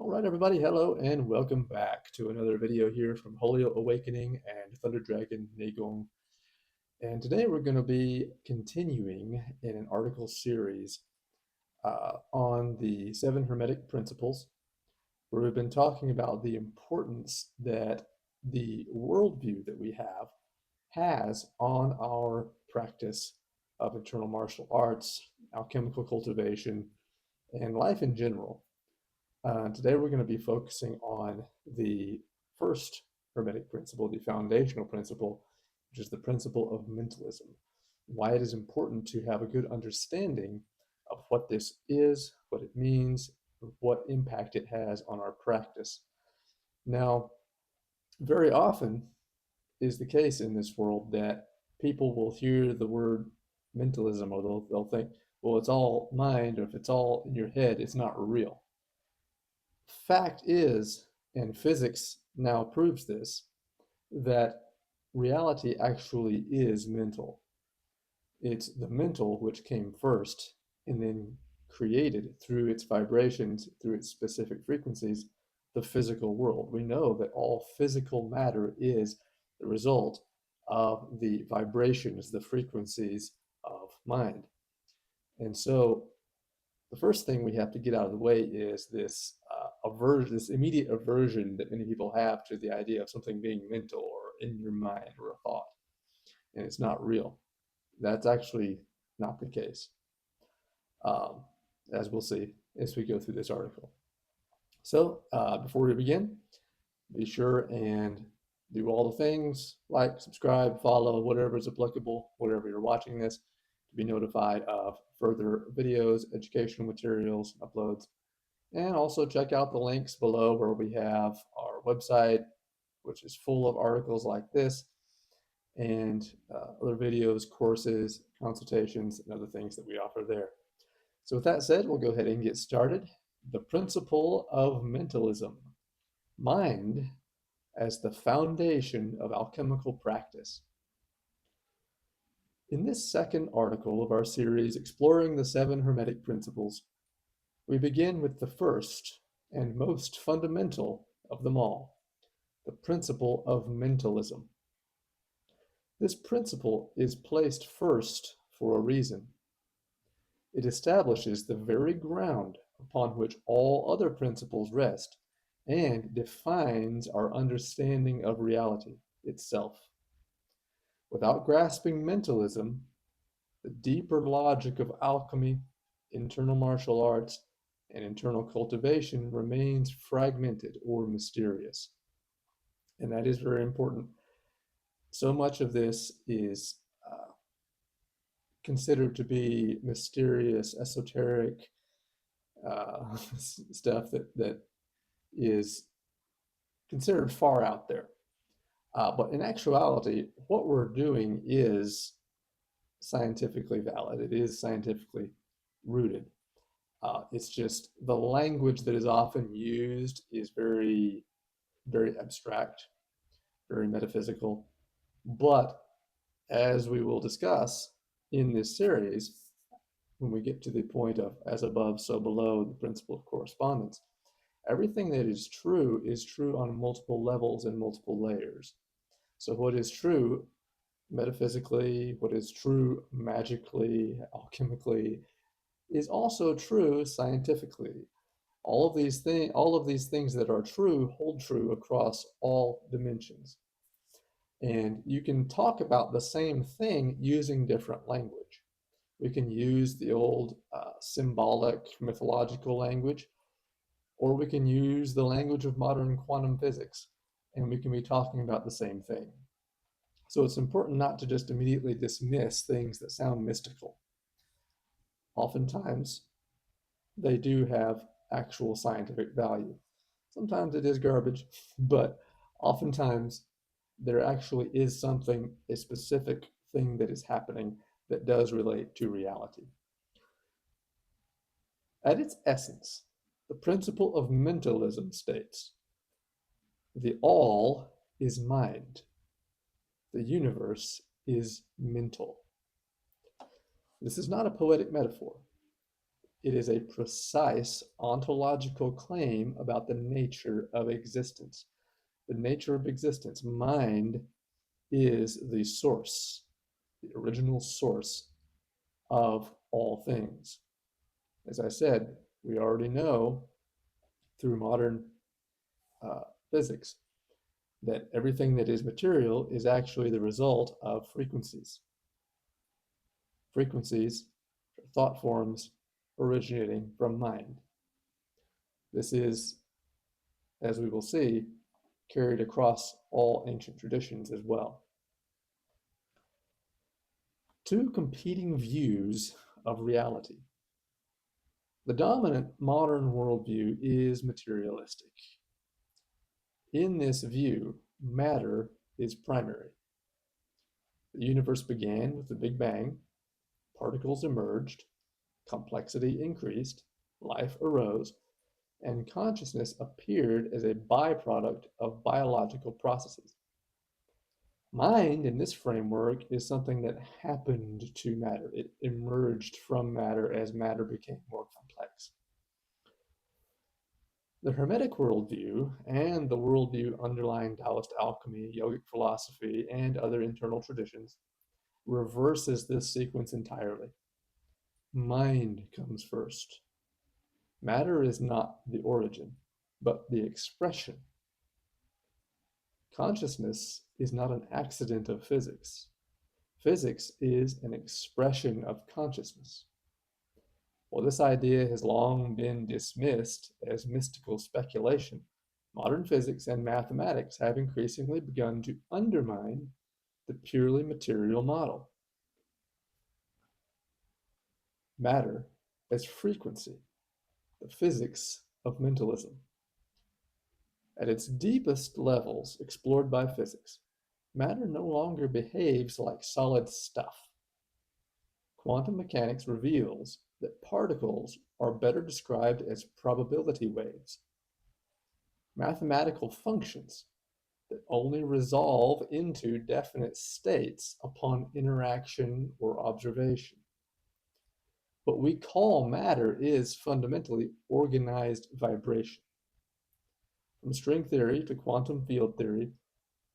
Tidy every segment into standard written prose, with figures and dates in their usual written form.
All right, everybody, hello and welcome back to another video here from Wholeo-Awakening and Thunder Dragon Neigong. And today we're going to be continuing in an article series on the Seven Hermetic Principles, where we've been talking about the importance that the worldview that we have has on our practice of internal martial arts, alchemical cultivation, and life in general. Today we're going to be focusing on the first Hermetic principle, the foundational principle, which is the principle of mentalism. Why it is important to have a good understanding of what this is, what it means, what impact it has on our practice. Now, very often is the case in this world that people will hear the word mentalism, or they'll think, well, it's all mind, or if it's all in your head, it's not real. Fact is, and physics now proves this, that reality actually is mental. It's the mental which came first and then created through its vibrations, through its specific frequencies, the physical world. We know that all physical matter is the result of the vibrations, the frequencies of mind. And so the first thing we have to get out of the way is this this immediate aversion that many people have to the idea of something being mental or in your mind or a thought, and it's not real. That's actually not the case, um, as we'll see as we go through this article. So before we begin, be sure and do all the things, like, subscribe, follow, whatever is applicable, wherever you're watching this, to be notified of further videos, educational materials, uploads. And also check out the links below where we have our website, which is full of articles like this, and other videos, courses, consultations, and other things that we offer there. So with that said, we'll go ahead and get started. The principle of mentalism. Mind as the foundation of alchemical practice. In this second article of our series exploring the seven Hermetic Principles, we begin with the first and most fundamental of them all, the principle of mentalism. This principle is placed first for a reason. It establishes the very ground upon which all other principles rest and defines our understanding of reality itself. Without grasping mentalism, the deeper logic of alchemy, internal martial arts, and internal cultivation remains fragmented or mysterious. And that is very important. So much of this is considered to be mysterious, esoteric stuff that is considered far out there. But in actuality, what we're doing is scientifically valid. It is scientifically rooted. It's just the language that is often used is very, very abstract, very metaphysical. But as we will discuss in this series, when we get to the point of as above, so below, the principle of correspondence, everything that is true on multiple levels and multiple layers. So what is true metaphysically, what is true magically, alchemically, is also true scientifically. All of these things that are true hold true across all dimensions. And you can talk about the same thing using different language. We can use the old symbolic mythological language, or we can use the language of modern quantum physics, and we can be talking about the same thing. So it's important not to just immediately dismiss things that sound mystical. Oftentimes, they do have actual scientific value. Sometimes it is garbage, but oftentimes there actually is something, a specific thing that is happening that does relate to reality. At its essence, the principle of mentalism states, the all is mind. The universe is mental. This is not a poetic metaphor. It is a precise ontological claim about the nature of existence. The nature of existence. Mind is the source, the original source of all things. As I said, we already know through modern physics that everything that is material is actually the result of frequencies. Frequencies are thought forms originating from mind. This is, as we will see, carried across all ancient traditions as well. Two competing views of reality. The dominant modern worldview is materialistic. In this view, matter is primary. The universe began with the Big Bang, particles emerged, complexity increased, life arose, and consciousness appeared as a byproduct of biological processes. Mind, in this framework, is something that happened to matter. It emerged from matter as matter became more complex. The Hermetic worldview and the worldview underlying Daoist alchemy, yogic philosophy, and other internal traditions reverses this sequence entirely. Mind comes first. Matter is not the origin, but the expression. Consciousness is not an accident of physics. Physics is an expression of consciousness. While this idea has long been dismissed as mystical speculation, modern physics and mathematics have increasingly begun to undermine the purely material model. Matter as frequency, the physics of mentalism. At its deepest levels explored by physics, matter no longer behaves like solid stuff. Quantum mechanics reveals that particles are better described as probability waves, mathematical functions that only resolve into definite states upon interaction or observation. What we call matter is fundamentally organized vibration. From string theory to quantum field theory,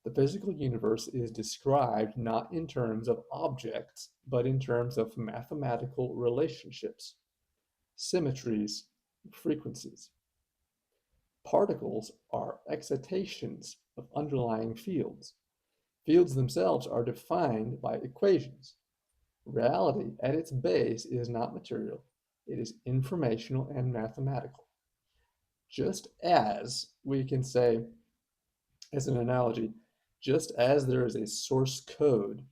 the physical universe is described not in terms of objects, but in terms of mathematical relationships, symmetries, frequencies. Particles are excitations of underlying fields. Fields themselves are defined by equations. Reality at its base is not material. It is informational and mathematical. Just as we can say, as an analogy, just as there is a source code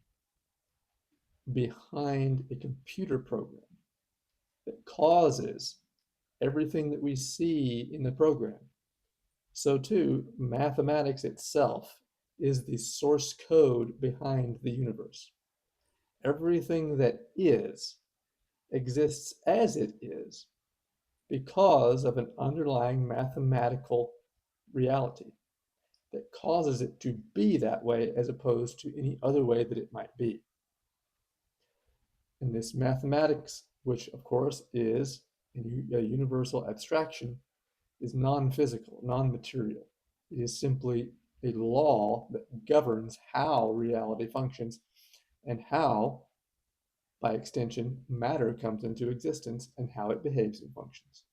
behind a computer program that causes everything that we see in the program, so too, mathematics itself is the source code behind the universe. Everything that is exists as it is because of an underlying mathematical reality that causes it to be that way as opposed to any other way that it might be. And this mathematics, which of course is a universal abstraction, is non-physical, non-material. It is simply a law that governs how reality functions and how, by extension, matter comes into existence and how it behaves and functions.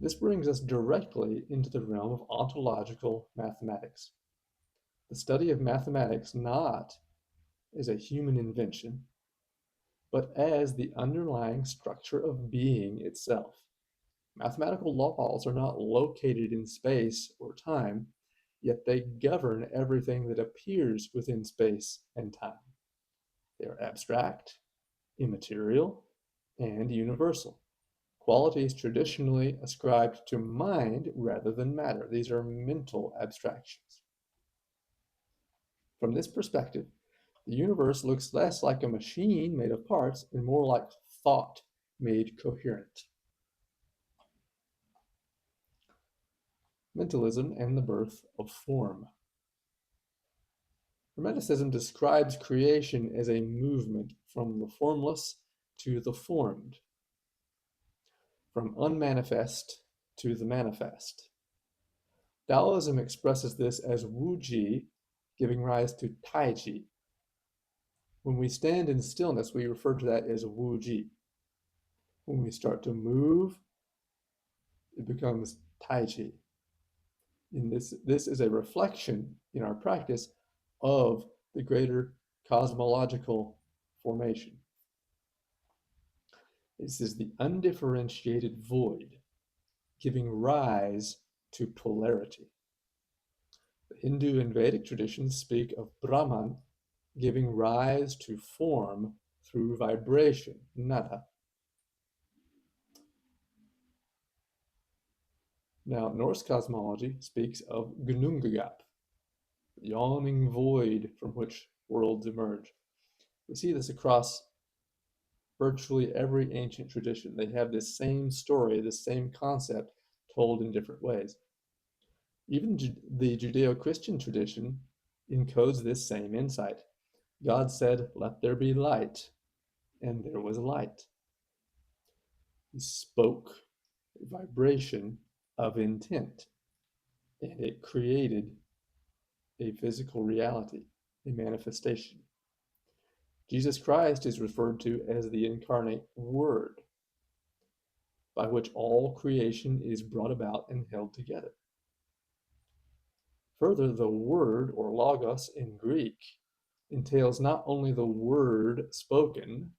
This brings us directly into the realm of ontological mathematics. The study of mathematics not as a human invention, but as the underlying structure of being itself. Mathematical laws are not located in space or time, yet they govern everything that appears within space and time. They are abstract, immaterial, and universal. Qualities traditionally ascribed to mind rather than matter. These are mental abstractions. From this perspective, the universe looks less like a machine made of parts and more like thought made coherent. Mentalism and the birth of form. Hermeticism describes creation as a movement from the formless to the formed, from unmanifest to the manifest. Taoism expresses this as Wuji, giving rise to Taiji. When we stand in stillness, we refer to that as Wuji. When we start to move, it becomes Taiji. And this is a reflection in our practice of the greater cosmological formation. This is the undifferentiated void, giving rise to polarity. The Hindu and Vedic traditions speak of Brahman giving rise to form through vibration, nada. Now, Norse cosmology speaks of Gnungagap, the yawning void from which worlds emerge. We see this across virtually every ancient tradition. They have this same story, this same concept, told in different ways. Even the Judeo-Christian tradition encodes this same insight. God said, "Let there be light," and there was light. He spoke a vibration of intent, and it created a physical reality, a manifestation. Jesus Christ is referred to as the incarnate Word, by which all creation is brought about and held together. Further, the word, or logos in Greek, entails not only the word spoken,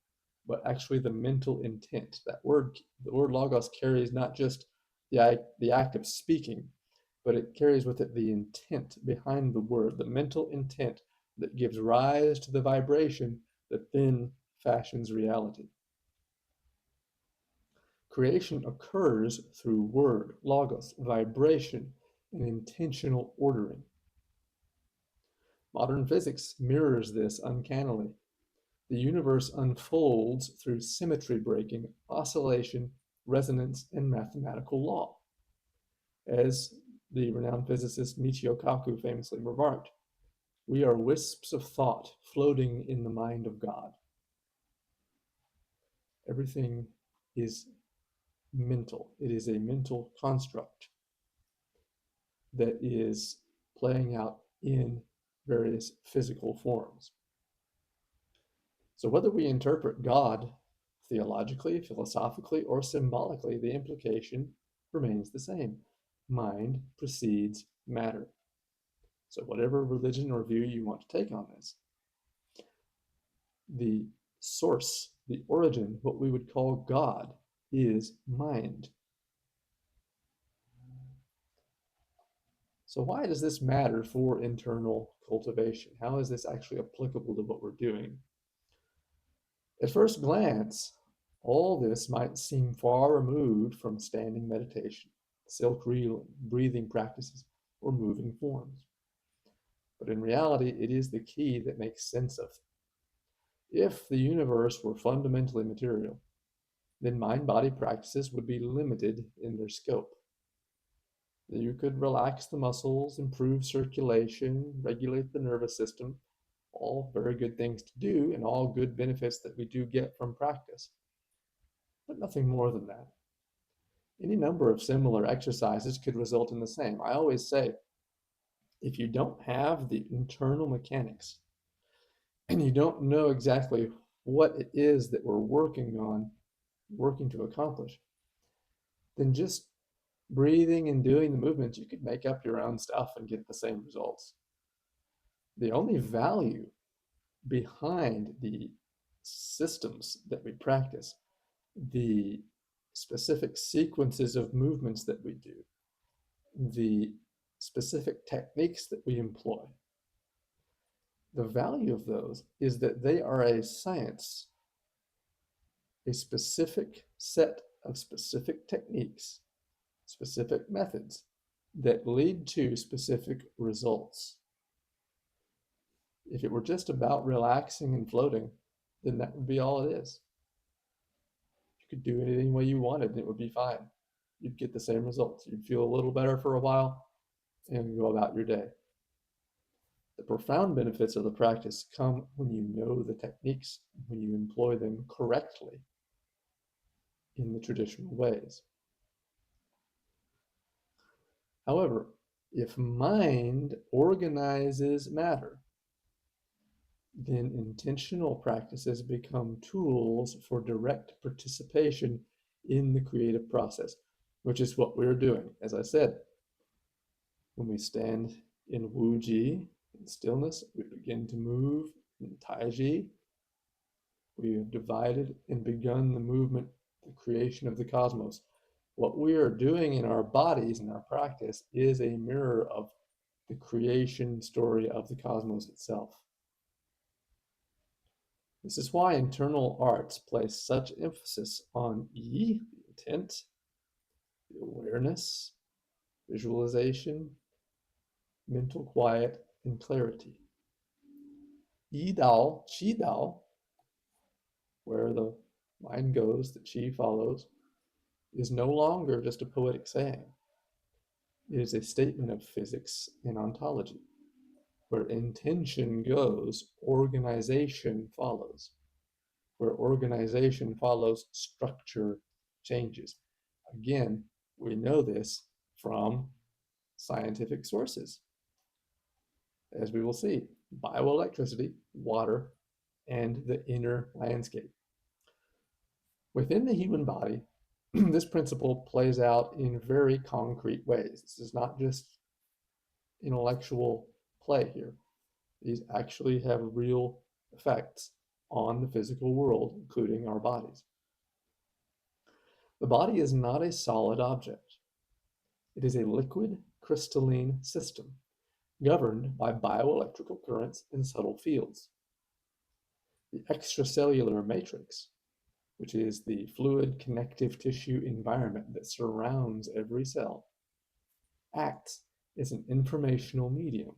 but actually the mental intent. The word logos carries not just the act of speaking, but it carries with it the intent behind the word, the mental intent that gives rise to the vibration that then fashions reality. Creation occurs through word, logos, vibration, and intentional ordering. Modern physics mirrors this uncannily. The universe unfolds through symmetry breaking, oscillation, resonance, and mathematical law. As the renowned physicist Michio Kaku famously remarked, "We are wisps of thought floating in the mind of God." Everything is mental. It is a mental construct that is playing out in various physical forms. So whether we interpret God theologically, philosophically, or symbolically, the implication remains the same. Mind precedes matter. So whatever religion or view you want to take on this, the source, the origin, what we would call God, is mind. So why does this matter for internal cultivation? How is this actually applicable to what we're doing? At first glance, all this might seem far removed from standing meditation, silk reeling, breathing practices, or moving forms. But in reality, it is the key that makes sense of. If the universe were fundamentally material, then mind-body practices would be limited in their scope. You could relax the muscles, improve circulation, regulate the nervous system, all very good things to do and all good benefits that we do get from practice, but nothing more than that. Any number of similar exercises could result in the same. I always say, if you don't have the internal mechanics and you don't know exactly what it is that we're working to accomplish, then just breathing and doing the movements, you could make up your own stuff and get the same results. The only value behind the systems that we practice, the specific sequences of movements that we do, the specific techniques that we employ, the value of those is that they are a science, a specific set of specific techniques, specific methods that lead to specific results. If it were just about relaxing and floating, then that would be all it is. You could do it any way you wanted and it would be fine. You'd get the same results. You'd feel a little better for a while and go about your day. The profound benefits of the practice come when you know the techniques, when you employ them correctly in the traditional ways. However, if mind organizes matter, then intentional practices become tools for direct participation in the creative process, which is what we're doing. As I said, when we stand in Wu-Ji, in stillness, we begin to move. In Taiji, we have divided and begun the movement, the creation of the cosmos. What we are doing in our bodies in our practice is a mirror of the creation story of the cosmos itself. This is why internal arts place such emphasis on Yi, the intent, the awareness, visualization, mental quiet, and clarity. Yi Dao, Qi Dao, where the mind goes, the Qi follows, is no longer just a poetic saying. It is a statement of physics and ontology. Where intention goes, organization follows. Where organization follows, structure changes. Again, we know this from scientific sources. As we will see, bioelectricity, water, and the inner landscape. Within the human body, this principle plays out in very concrete ways. This is not just intellectual play here. These actually have real effects on the physical world, including our bodies. The body is not a solid object. It is a liquid crystalline system governed by bioelectrical currents and subtle fields. The extracellular matrix, which is the fluid connective tissue environment that surrounds every cell, acts as an informational medium,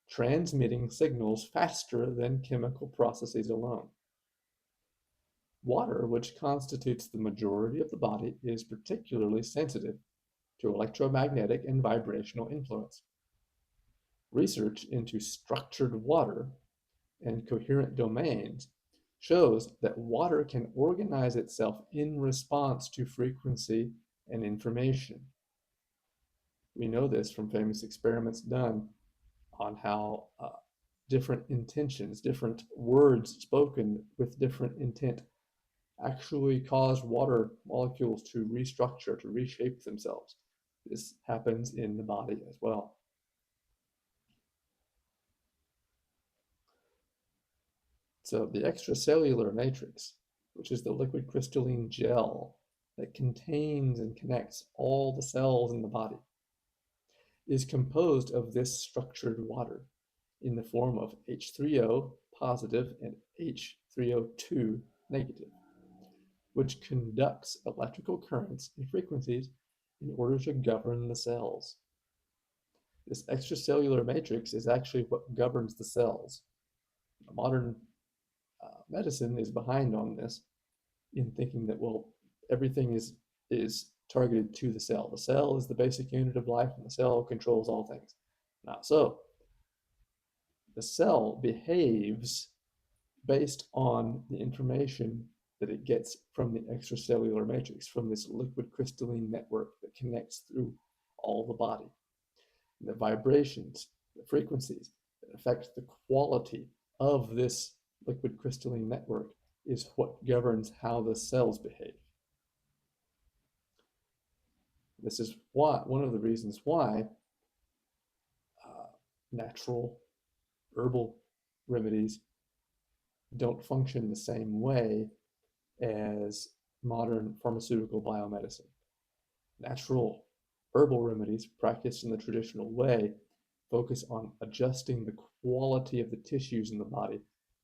transmitting signals faster than chemical processes alone. Water, which constitutes the majority of the body, is particularly sensitive to electromagnetic and vibrational influence. Research into structured water and coherent domains shows that water can organize itself in response to frequency and information. We know this from famous experiments done on how different intentions, different words spoken with different intent actually cause water molecules to restructure, to reshape themselves. This happens in the body as well. So the extracellular matrix, which is the liquid crystalline gel that contains and connects all the cells in the body, is composed of this structured water in the form of H3O positive and H3O2 negative, which conducts electrical currents and frequencies in order to govern the cells. This extracellular matrix is actually what governs the cells. Modern medicine is behind on this in thinking that, well, everything is targeted to the cell. The cell is the basic unit of life, and the cell controls all things. Not so. The cell behaves based on the information that it gets from the extracellular matrix, from this liquid crystalline network that connects through all the body. The vibrations, the frequencies that affect the quality of this liquid crystalline network is what governs how the cells behave. This is one of the reasons why natural herbal remedies don't function the same way as modern pharmaceutical biomedicine. Natural herbal remedies practiced in the traditional way focus on adjusting the quality of the tissues in the body,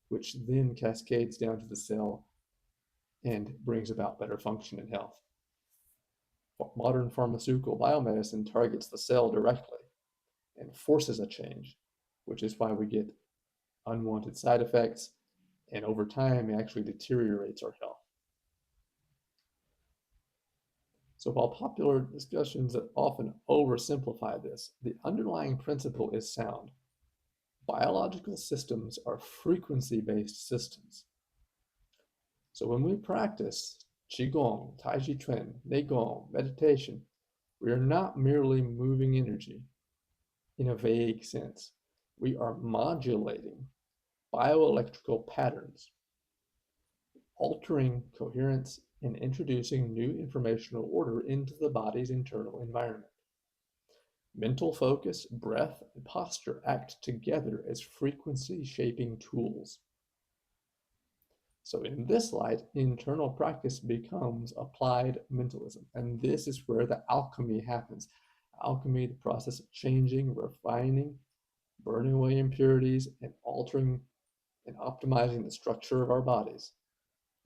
which then cascades down to the cell and brings about better function and health. Modern pharmaceutical biomedicine targets the cell directly and forces a change, which is why we get unwanted side effects, and over time it actually deteriorates our health. So while popular discussions often oversimplify this, the underlying principle is sound. Biological systems are frequency-based systems. So when we practice Qigong, Taijiquan, Neigong, meditation, we are not merely moving energy in a vague sense. We are modulating bioelectrical patterns, altering coherence, and introducing new informational order into the body's internal environment. Mental focus, breath, and posture act together as frequency-shaping tools. So in this light, internal practice becomes applied mentalism. And this is where the alchemy happens. Alchemy, the process of changing, refining, burning away impurities, and altering and optimizing the structure of our bodies.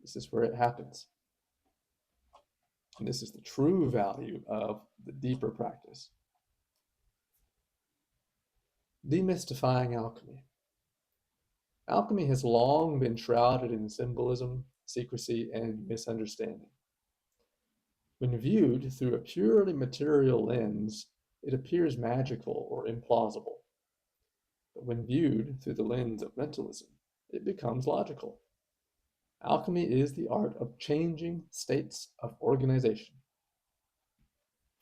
This is where it happens. And this is the true value of the deeper practice. Demystifying alchemy. Alchemy has long been shrouded in symbolism, secrecy, and misunderstanding. When viewed through a purely material lens, it appears magical or implausible. But when viewed through the lens of mentalism, it becomes logical. Alchemy is the art of changing states of organization,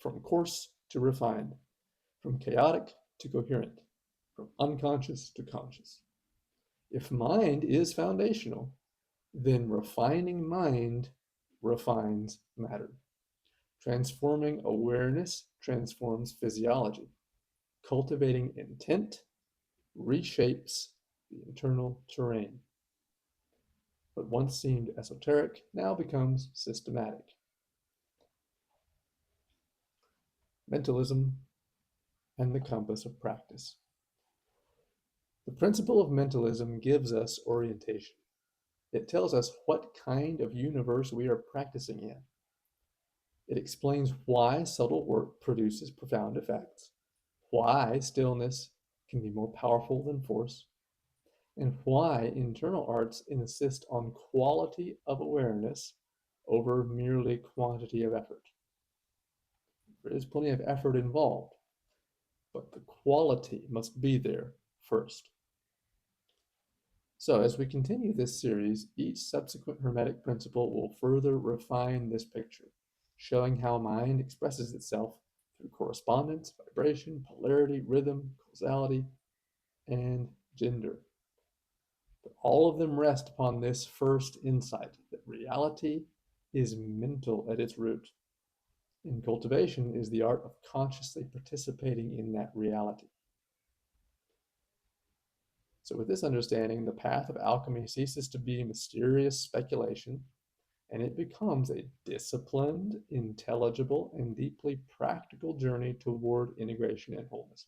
from coarse to refined, from chaotic to coherent, from unconscious to conscious. If mind is foundational, then refining mind refines matter. Transforming awareness transforms physiology. Cultivating intent reshapes the internal terrain. What once seemed esoteric now becomes systematic. Mentalism and the compass of practice. The principle of mentalism gives us orientation. It tells us what kind of universe we are practicing in. It explains why subtle work produces profound effects, why stillness can be more powerful than force, and why internal arts insist on quality of awareness over merely quantity of effort. There is plenty of effort involved, but the quality must be there first. So as we continue this series, each subsequent Hermetic principle will further refine this picture, showing how mind expresses itself through correspondence, vibration, polarity, rhythm, causality, and gender. But all of them rest upon this first insight, that reality is mental at its root. And cultivation is the art of consciously participating in that reality. So with this understanding, the path of alchemy ceases to be mysterious speculation, and it becomes a disciplined, intelligible, and deeply practical journey toward integration and wholeness.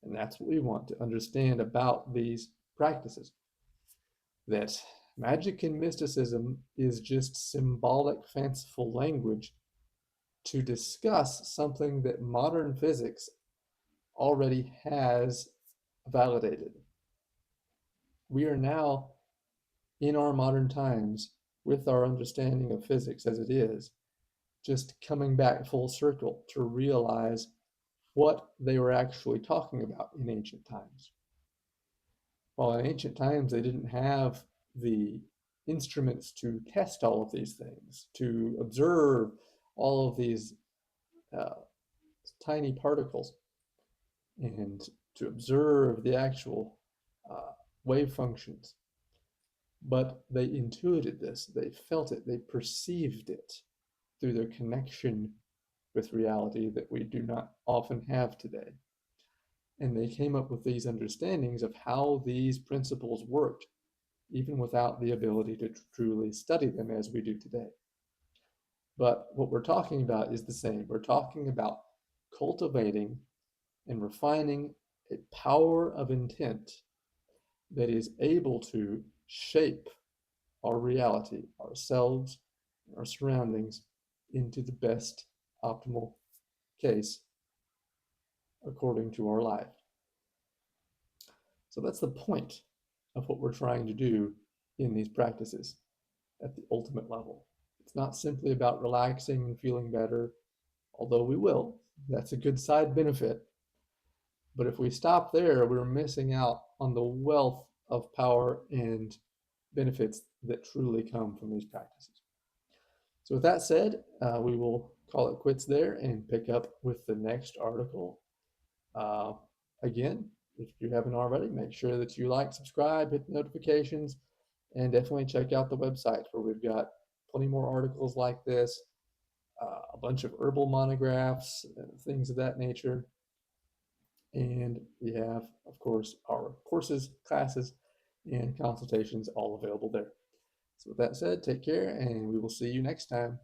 And that's what we want to understand about these practices. That magic and mysticism is just symbolic, fanciful language to discuss something that modern physics already has validated. We are now, in our modern times, with our understanding of physics as it is, just coming back full circle to realize what they were actually talking about in ancient times. While in ancient times they didn't have the instruments to test all of these things, to observe all of these tiny particles, and to observe the actual wave functions. But they intuited this, they felt it, they perceived it through their connection with reality that we do not often have today. And they came up with these understandings of how these principles worked, even without the ability to truly study them as we do today. But what we're talking about is the same. We're talking about cultivating and refining a power of intent that is able to shape our reality, ourselves, our surroundings into the best optimal case according to our life. So that's the point of what we're trying to do in these practices at the ultimate level. It's not simply about relaxing and feeling better, although we will. That's a good side benefit. But if we stop there, we're missing out on the wealth of power and benefits that truly come from these practices. So with that said, we will call it quits there and pick up with the next article. Uh, Again, if you haven't already, make sure that you like, subscribe, hit the notifications, and definitely check out the website where we've got plenty more articles like this, a bunch of herbal monographs, things of that nature. And we have, of course, our courses, classes, and consultations all available there. So with that said, take care, and we will see you next time.